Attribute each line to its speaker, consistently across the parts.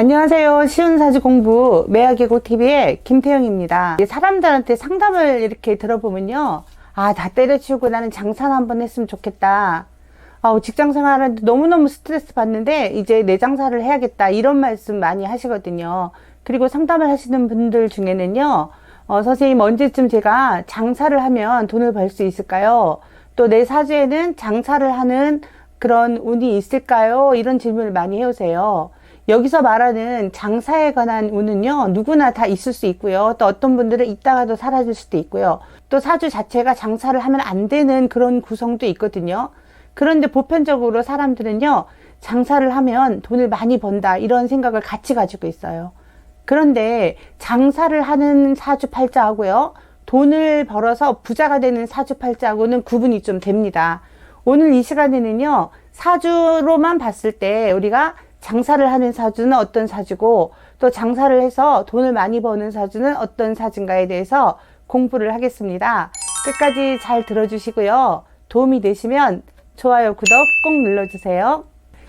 Speaker 1: 안녕하세요. 쉬운 사주 공부 매화계곡TV의 김태영입니다. 사람들한테 상담을 이렇게 들어보면요, 다 때려치우고 나는 장사나 한번 했으면 좋겠다. 직장 생활하는데 너무너무 스트레스 받는데 이제 내 장사를 해야겠다, 이런 말씀 많이 하시거든요. 그리고 상담을 하시는 분들 중에는요, 선생님 언제쯤 제가 장사를 하면 돈을 벌 수 있을까요? 또 내 사주에는 장사를 하는 그런 운이 있을까요? 이런 질문을 많이 해오세요. 여기서 말하는 장사에 관한 운은요, 누구나 다 있을 수 있고요. 또 어떤 분들은 있다가도 사라질 수도 있고요. 또 사주 자체가 장사를 하면 안 되는 그런 구성도 있거든요. 그런데 보편적으로 사람들은요, 장사를 하면 돈을 많이 번다, 이런 생각을 같이 가지고 있어요. 그런데 장사를 하는 사주팔자하고요, 돈을 벌어서 부자가 되는 사주팔자하고는 구분이 좀 됩니다. 오늘 이 시간에는요, 사주로만 봤을 때 우리가 장사를 하는 사주는 어떤 사주고, 또 장사를 해서 돈을 많이 버는 사주는 어떤 사주인가에 대해서 공부를 하겠습니다. 끝까지 잘 들어주시고요. 도움이 되시면 좋아요, 구독 꼭 눌러주세요.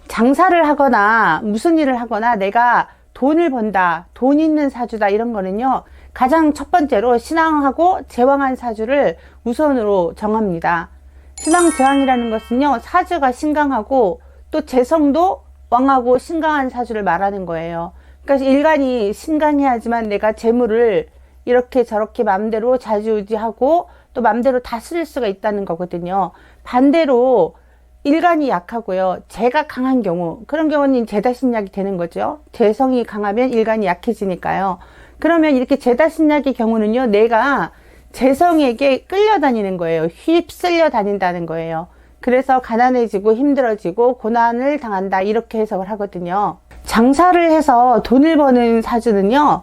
Speaker 1: 장사를 하거나 무슨 일을 하거나 내가 돈을 번다, 돈 있는 사주다, 이런 거는요, 가장 첫 번째로 신왕하고 제왕한 사주를 우선으로 정합니다. 신왕 제왕이라는 것은요, 사주가 신강하고 또 재성도 왕하고 신강한 사주를 말하는 거예요. 그러니까 일간이 신강해야지만 내가 재물을 이렇게 저렇게 마음대로 좌지우지하고 또 마음대로 다스릴 수가 있다는 거거든요. 반대로 일간이 약하고요, 재가 강한 경우, 그런 경우는 재다신약이 되는 거죠. 재성이 강하면 일간이 약해지니까요. 그러면 이렇게 재다신약의 경우는요, 내가 재성에게 끌려다니는 거예요. 휩쓸려 다닌다는 거예요. 그래서 가난해지고 힘들어지고 고난을 당한다, 이렇게 해석을 하거든요. 장사를 해서 돈을 버는 사주는요,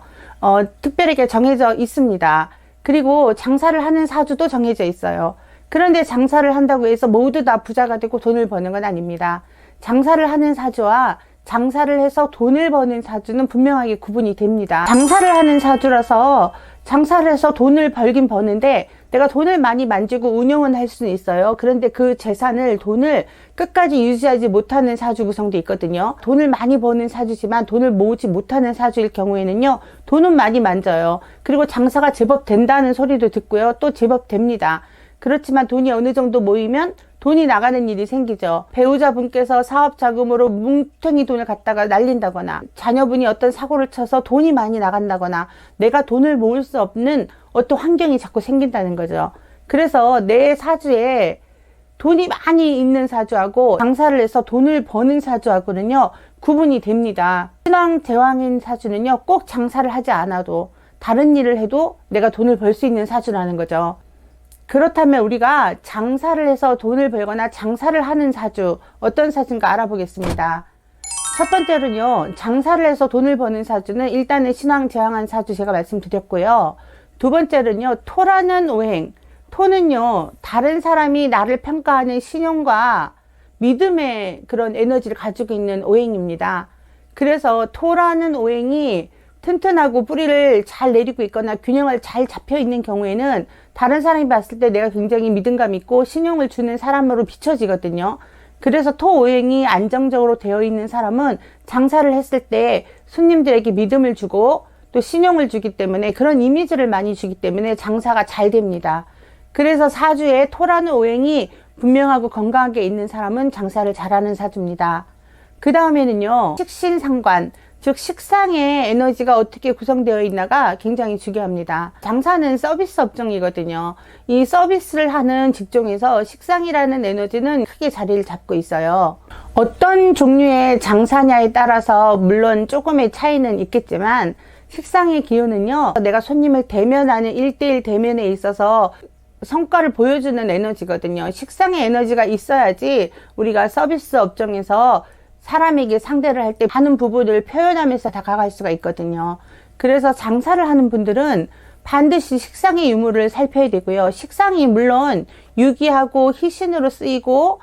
Speaker 1: 특별하게 정해져 있습니다. 그리고 장사를 하는 사주도 정해져 있어요. 그런데 장사를 한다고 해서 모두 다 부자가 되고 돈을 버는 건 아닙니다. 장사를 하는 사주와 장사를 해서 돈을 버는 사주는 분명하게 구분이 됩니다. 장사를 하는 사주라서 장사를 해서 돈을 벌긴 버는데 내가 돈을 많이 만지고 운용은 할 수는 있어요. 그런데 그 재산을, 돈을 끝까지 유지하지 못하는 사주 구성도 있거든요. 돈을 많이 버는 사주지만 돈을 모으지 못하는 사주일 경우에는요, 돈은 많이 만져요. 그리고 장사가 제법 된다는 소리도 듣고요, 또 제법 됩니다. 그렇지만 돈이 어느 정도 모이면 돈이 나가는 일이 생기죠. 배우자분께서 사업 자금으로 뭉텅이 돈을 갖다가 날린다거나, 자녀분이 어떤 사고를 쳐서 돈이 많이 나간다거나, 내가 돈을 모을 수 없는 어떤 환경이 자꾸 생긴다는 거죠. 그래서 내 사주에 돈이 많이 있는 사주하고 장사를 해서 돈을 버는 사주하고는요, 구분이 됩니다. 신왕 제왕인 사주는요, 꼭 장사를 하지 않아도 다른 일을 해도 내가 돈을 벌 수 있는 사주라는 거죠. 그렇다면 우리가 장사를 해서 돈을 벌거나 장사를 하는 사주, 어떤 사주인가 알아보겠습니다. 첫 번째로는요, 장사를 해서 돈을 버는 사주는 일단은 신왕 제왕한 사주 제가 말씀드렸고요. 두 번째로는요, 토라는 오행. 토는요, 다른 사람이 나를 평가하는 신용과 믿음의 그런 에너지를 가지고 있는 오행입니다. 그래서 토라는 오행이 튼튼하고 뿌리를 잘 내리고 있거나 균형을 잘 잡혀 있는 경우에는 다른 사람이 봤을 때 내가 굉장히 믿음감 있고 신용을 주는 사람으로 비춰지거든요. 그래서 토 오행이 안정적으로 되어 있는 사람은 장사를 했을 때 손님들에게 믿음을 주고 또 신용을 주기 때문에, 그런 이미지를 많이 주기 때문에 장사가 잘 됩니다. 그래서 사주에 토라는 오행이 분명하고 건강하게 있는 사람은 장사를 잘하는 사주입니다. 그 다음에는요, 식신상관, 즉 식상의 에너지가 어떻게 구성되어 있나가 굉장히 중요합니다. 장사는 서비스 업종이거든요. 이 서비스를 하는 직종에서 식상이라는 에너지는 크게 자리를 잡고 있어요. 어떤 종류의 장사냐에 따라서 물론 조금의 차이는 있겠지만, 식상의 기운은요, 내가 손님을 대면하는 1대1 대면에 있어서 성과를 보여주는 에너지거든요. 식상의 에너지가 있어야지 우리가 서비스 업종에서 사람에게 상대를 할 때 하는 부분을 표현하면서 다가갈 수가 있거든요. 그래서 장사를 하는 분들은 반드시 식상의 유무를 살펴야 되고요. 식상이 물론 유기하고 희신으로 쓰이고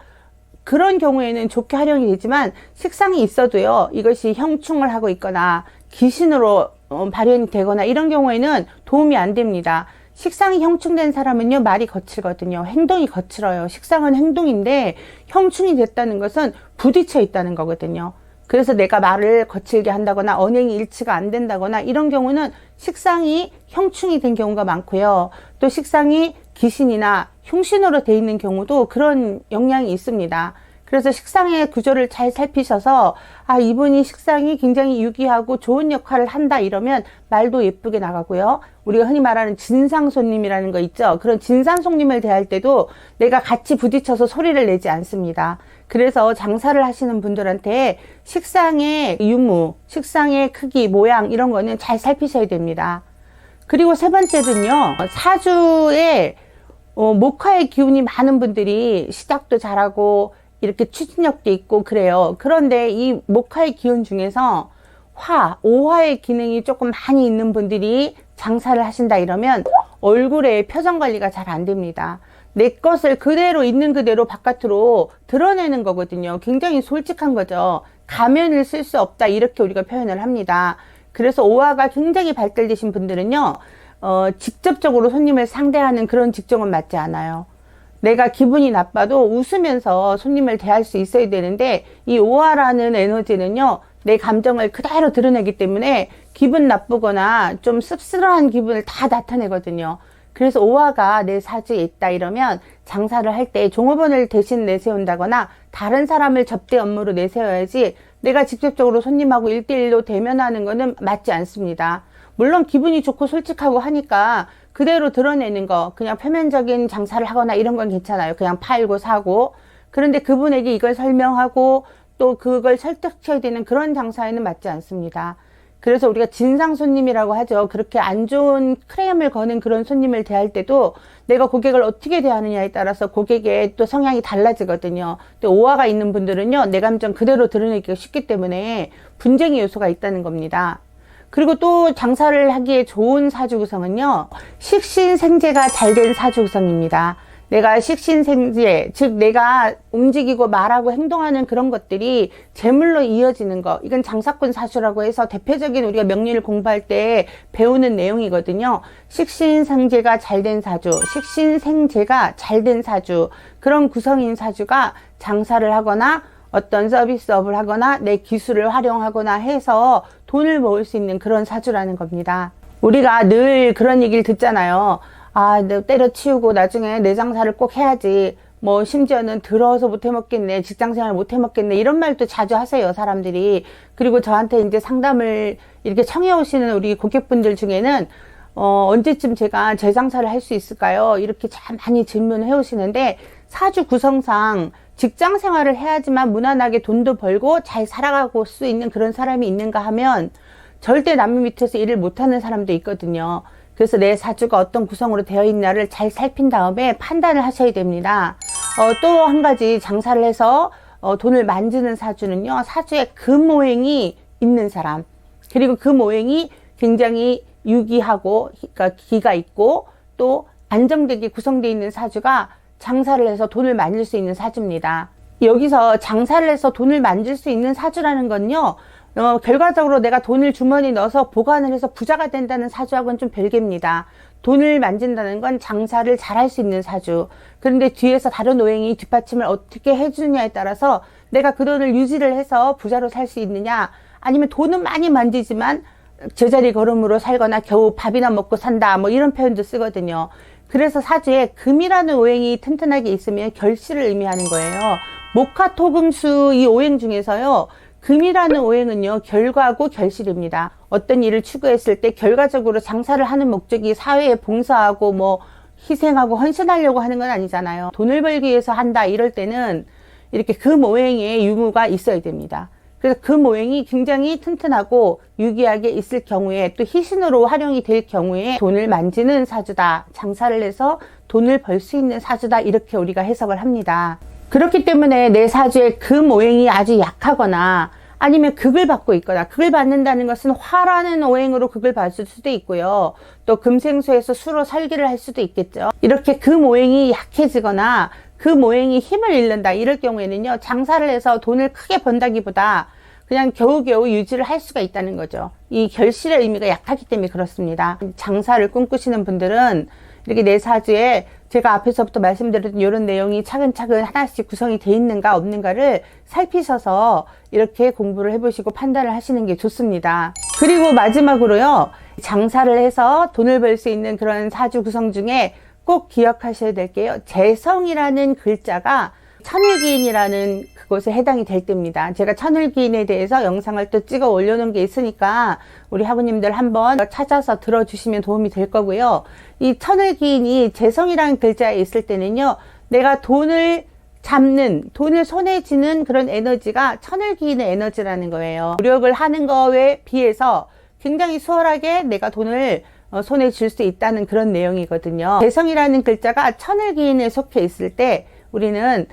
Speaker 1: 그런 경우에는 좋게 활용이 되지만, 식상이 있어도요, 이것이 형충을 하고 있거나 귀신으로 발현이 되거나 이런 경우에는 도움이 안 됩니다. 식상이 형충된 사람은요, 말이 거칠거든요. 행동이 거칠어요. 식상은 행동인데 형충이 됐다는 것은 부딪혀 있다는 거거든요. 그래서 내가 말을 거칠게 한다거나 언행이 일치가 안 된다거나 이런 경우는 식상이 형충이 된 경우가 많고요. 또 식상이 귀신이나 흉신으로 돼 있는 경우도 그런 영향이 있습니다. 그래서 식상의 구조를 잘 살피셔서 아, 이분이 식상이 굉장히 유기하고 좋은 역할을 한다 이러면 말도 예쁘게 나가고요. 우리가 흔히 말하는 진상 손님이라는 거 있죠. 그런 진상 손님을 대할 때도 내가 같이 부딪혀서 소리를 내지 않습니다. 그래서 장사를 하시는 분들한테 식상의 유무, 식상의 크기, 모양 이런 거는 잘 살피셔야 됩니다. 그리고 세 번째는요. 사주에 목화의 기운이 많은 분들이 시작도 잘하고 이렇게 추진력도 있고 그래요. 그런데 이 목화의 기운 중에서 오화의 기능이 조금 많이 있는 분들이 장사를 하신다 이러면 얼굴에 표정 관리가 잘 안 됩니다. 내 것을 그대로 있는 그대로 바깥으로 드러내는 거거든요. 굉장히 솔직한 거죠. 가면을 쓸 수 없다 이렇게 우리가 표현을 합니다. 그래서 오화가 굉장히 발달되신 분들은요. 직접적으로 손님을 상대하는 그런 직종은 맞지 않아요. 내가 기분이 나빠도 웃으면서 손님을 대할 수 있어야 되는데 이 오화라는 에너지는요. 내 감정을 그대로 드러내기 때문에 기분 나쁘거나 좀 씁쓸한 기분을 다 나타내거든요. 그래서 오화가 내 사주에 있다 이러면 장사를 할 때 종업원을 대신 내세운다거나 다른 사람을 접대 업무로 내세워야지 내가 직접적으로 손님하고 1대1로 대면하는 거는 맞지 않습니다. 물론 기분이 좋고 솔직하고 하니까 그대로 드러내는 거, 그냥 표면적인 장사를 하거나 이런 건 괜찮아요. 그냥 팔고 사고. 그런데 그분에게 이걸 설명하고 또 그걸 설득해야 되는 그런 장사에는 맞지 않습니다. 그래서 우리가 진상 손님이라고 하죠. 그렇게 안 좋은 크레임을 거는 그런 손님을 대할 때도 내가 고객을 어떻게 대하느냐에 따라서 고객의 또 성향이 달라지거든요. 또 오화가 있는 분들은요, 내 감정 그대로 드러내기가 쉽기 때문에 분쟁의 요소가 있다는 겁니다. 그리고 또 장사를 하기에 좋은 사주 구성은요, 식신생재가 잘 된 사주 구성입니다. 내가 식신생재, 즉 내가 움직이고 말하고 행동하는 그런 것들이 재물로 이어지는 거, 이건 장사꾼 사주라고 해서 대표적인 우리가 명리를 공부할 때 배우는 내용이거든요. 식신생재가 잘 된 사주, 식신생재가 잘 된 사주, 그런 구성인 사주가 장사를 하거나 어떤 서비스업을 하거나 내 기술을 활용하거나 해서 돈을 모을 수 있는 그런 사주라는 겁니다. 우리가 늘 그런 얘기를 듣잖아요. 아, 너 때려치우고 나중에 내 장사를 꼭 해야지. 뭐 심지어는 들어서 못 해먹겠네, 직장생활 못 해먹겠네, 이런 말도 자주 하세요, 사람들이. 그리고 저한테 이제 상담을 이렇게 청해 오시는 우리 고객분들 중에는 언제쯤 제가 제 장사를 할 수 있을까요? 이렇게 참 많이 질문을 해 오시는데, 사주 구성상 직장 생활을 해야지만 무난하게 돈도 벌고 잘 살아가고 수 있는 그런 사람이 있는가 하면 절대 남 밑에서 일을 못하는 사람도 있거든요. 그래서 내 사주가 어떤 구성으로 되어 있나를 잘 살핀 다음에 판단을 하셔야 됩니다. 또 한 가지 장사를 해서 돈을 만드는 사주는요, 사주에 금오행이 있는 사람, 그리고 금오행이 굉장히 유기하고, 그러니까 기가 있고 또 안정되게 구성되어 있는 사주가 장사를 해서 돈을 만들 수 있는 사주입니다. 여기서 장사를 해서 돈을 만들 수 있는 사주라는 건요, 결과적으로 내가 돈을 주머니에 넣어서 보관을 해서 부자가 된다는 사주하고는 좀 별개입니다. 돈을 만진다는 건 장사를 잘 할 수 있는 사주. 그런데 뒤에서 다른 오행이 뒷받침을 어떻게 해주느냐에 따라서 내가 그 돈을 유지를 해서 부자로 살 수 있느냐, 아니면 돈은 많이 만지지만 제자리 걸음으로 살거나 겨우 밥이나 먹고 산다, 뭐 이런 표현도 쓰거든요. 그래서 사주에 금이라는 오행이 튼튼하게 있으면 결실을 의미하는 거예요. 목화토금수 이 오행 중에서요, 금이라는 오행은요, 결과고 결실입니다. 어떤 일을 추구했을 때 결과적으로 장사를 하는 목적이 사회에 봉사하고 뭐 희생하고 헌신하려고 하는 건 아니잖아요. 돈을 벌기 위해서 한다 이럴 때는 이렇게 금 오행의 유무가 있어야 됩니다. 그래서 금 오행이 굉장히 튼튼하고 유기하게 있을 경우에, 또 희신으로 활용이 될 경우에 돈을 만지는 사주다, 장사를 해서 돈을 벌 수 있는 사주다, 이렇게 우리가 해석을 합니다. 그렇기 때문에 내 사주에 금 오행이 아주 약하거나 아니면 극을 받고 있거나, 극을 받는다는 것은 화라는 오행으로 극을 받을 수도 있고요. 또 금생수에서 수로 살기를 할 수도 있겠죠. 이렇게 금 오행이 약해지거나 금 오행이 힘을 잃는다 이럴 경우에는요, 장사를 해서 돈을 크게 번다기보다 그냥 겨우겨우 유지를 할 수가 있다는 거죠. 이 결실의 의미가 약하기 때문에 그렇습니다. 장사를 꿈꾸시는 분들은 이렇게 내 사주에 제가 앞에서부터 말씀드렸던 이런 내용이 차근차근 하나씩 구성이 돼 있는가 없는가를 살피셔서 이렇게 공부를 해보시고 판단을 하시는 게 좋습니다. 그리고 마지막으로요, 장사를 해서 돈을 벌 수 있는 그런 사주 구성 중에 꼭 기억하셔야 될 게요, 재성이라는 글자가 천을기인이라는 그곳에 해당이 될 때입니다. 제가 천을기인에 대해서 영상을 또 찍어 올려놓은 게 있으니까 우리 학우님들 한번 찾아서 들어주시면 도움이 될 거고요. 이 천을기인이 재성이라는 글자에 있을 때는요, 내가 돈을 잡는, 돈을 손에 쥐는 그런 에너지가 천을기인의 에너지라는 거예요. 노력을 하는 거에 비해서 굉장히 수월하게 내가 돈을 손에 쥘 수 있다는 그런 내용이거든요. 재성이라는 글자가 천을기인에 속해 있을 때 우리는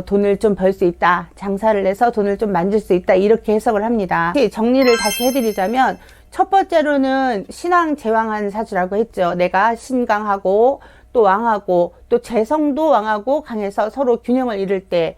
Speaker 1: 돈을 좀 벌 수 있다, 장사를 해서 돈을 좀 만질 수 있다, 이렇게 해석을 합니다. 정리를 다시 해드리자면, 첫 번째로는 신왕 제왕한 사주라고 했죠. 내가 신강하고 또 왕하고 또 재성도 왕하고 강해서 서로 균형을 이룰 때,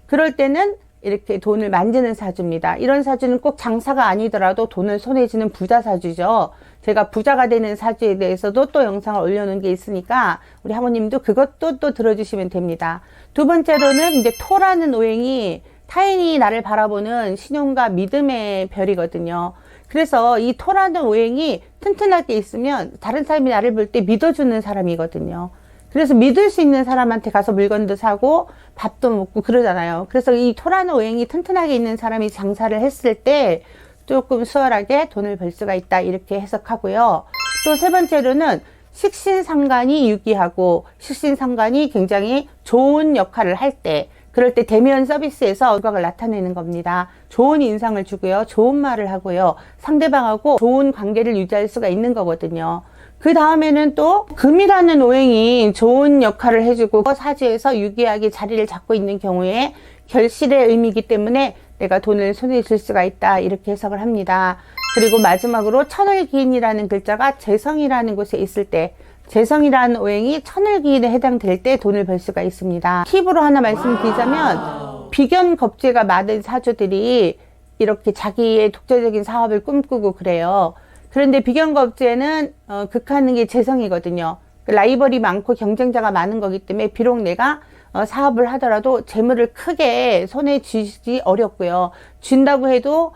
Speaker 1: 그럴 때는 이렇게 돈을 만지는 사주입니다. 이런 사주는 꼭 장사가 아니더라도 돈을 손에 쥐는 부자 사주죠. 제가 부자가 되는 사주에 대해서도 또 영상을 올려놓은 게 있으니까 우리 학우님도 그것도 또 들어주시면 됩니다. 두 번째로는 이제 토라는 오행이 타인이 나를 바라보는 신용과 믿음의 별이거든요. 그래서 이 토라는 오행이 튼튼하게 있으면 다른 사람이 나를 볼 때 믿어주는 사람이거든요. 그래서 믿을 수 있는 사람한테 가서 물건도 사고 밥도 먹고 그러잖아요. 그래서 이 토라는 오행이 튼튼하게 있는 사람이 장사를 했을 때 조금 수월하게 돈을 벌 수가 있다, 이렇게 해석하고요. 또 세 번째로는 식신상관이 유기하고 식신상관이 굉장히 좋은 역할을 할 때, 그럴 때 대면 서비스에서 결과를 나타내는 겁니다. 좋은 인상을 주고요, 좋은 말을 하고요, 상대방하고 좋은 관계를 유지할 수가 있는 거거든요. 그 다음에는 또 금이라는 오행이 좋은 역할을 해주고 사주에서 유기하게 자리를 잡고 있는 경우에 결실의 의미이기 때문에 내가 돈을 손에 쥘 수가 있다, 이렇게 해석을 합니다. 그리고 마지막으로 천을기인이라는 글자가 재성이라는 곳에 있을 때, 재성이라는 오행이 천을기인에 해당될 때 돈을 벌 수가 있습니다. 팁으로 하나 말씀드리자면, 비견겁제가 많은 사주들이 이렇게 자기의 독자적인 사업을 꿈꾸고 그래요. 그런데 비견겁제는 극하는 게 재성이거든요. 라이벌이 많고 경쟁자가 많은 거기 때문에 비록 내가 사업을 하더라도 재물을 크게 손에 쥐기 어렵고요. 쥔다고 해도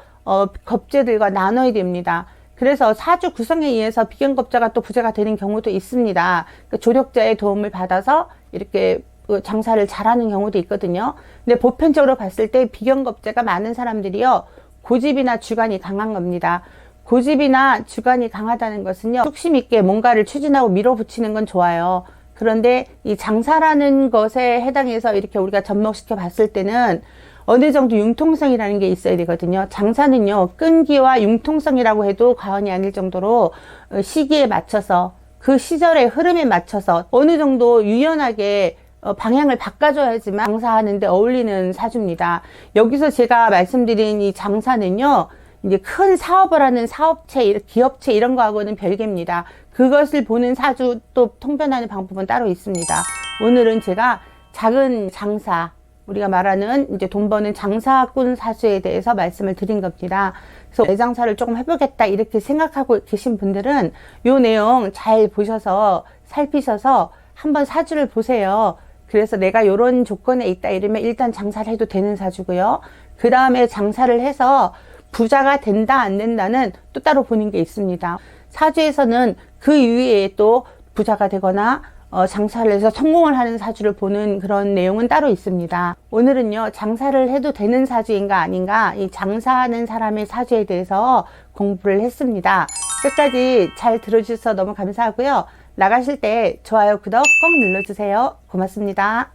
Speaker 1: 겁제들과 나눠야 됩니다. 그래서 사주 구성에 의해서 비견겁자가 또 부자가 되는 경우도 있습니다. 조력자의 도움을 받아서 이렇게 장사를 잘하는 경우도 있거든요. 근데 보편적으로 봤을 때 비견겁자가 많은 사람들이요, 고집이나 주관이 강한 겁니다. 고집이나 주관이 강하다는 것은요, 뚝심 있게 뭔가를 추진하고 밀어붙이는 건 좋아요. 그런데 이 장사라는 것에 해당해서 이렇게 우리가 접목시켜 봤을 때는 어느 정도 융통성이라는 게 있어야 되거든요. 장사는요, 끈기와 융통성이라고 해도 과언이 아닐 정도로 시기에 맞춰서, 그 시절의 흐름에 맞춰서 어느 정도 유연하게 방향을 바꿔줘야지만 장사하는데 어울리는 사주입니다. 여기서 제가 말씀드린 이 장사는요, 이제 큰 사업을 하는 사업체, 기업체 이런 거하고는 별개입니다. 그것을 보는 사주 또 통변하는 방법은 따로 있습니다. 오늘은 제가 작은 장사, 우리가 말하는 이제 돈 버는 장사꾼 사주에 대해서 말씀을 드린 겁니다. 그래서 내 장사를 조금 해보겠다, 이렇게 생각하고 계신 분들은 요 내용 잘 보셔서 살피셔서 한번 사주를 보세요. 그래서 내가 요런 조건에 있다 이러면 일단 장사를 해도 되는 사주고요. 그 다음에 장사를 해서 부자가 된다 안 된다는 또 따로 보는 게 있습니다. 사주에서는 그 이외에 또 부자가 되거나 장사를 해서 성공을 하는 사주를 보는 그런 내용은 따로 있습니다. 오늘은요, 장사를 해도 되는 사주인가 아닌가, 이 장사하는 사람의 사주에 대해서 공부를 했습니다. 끝까지 잘 들어주셔서 너무 감사하고요. 나가실 때 좋아요, 구독 꼭 눌러주세요. 고맙습니다.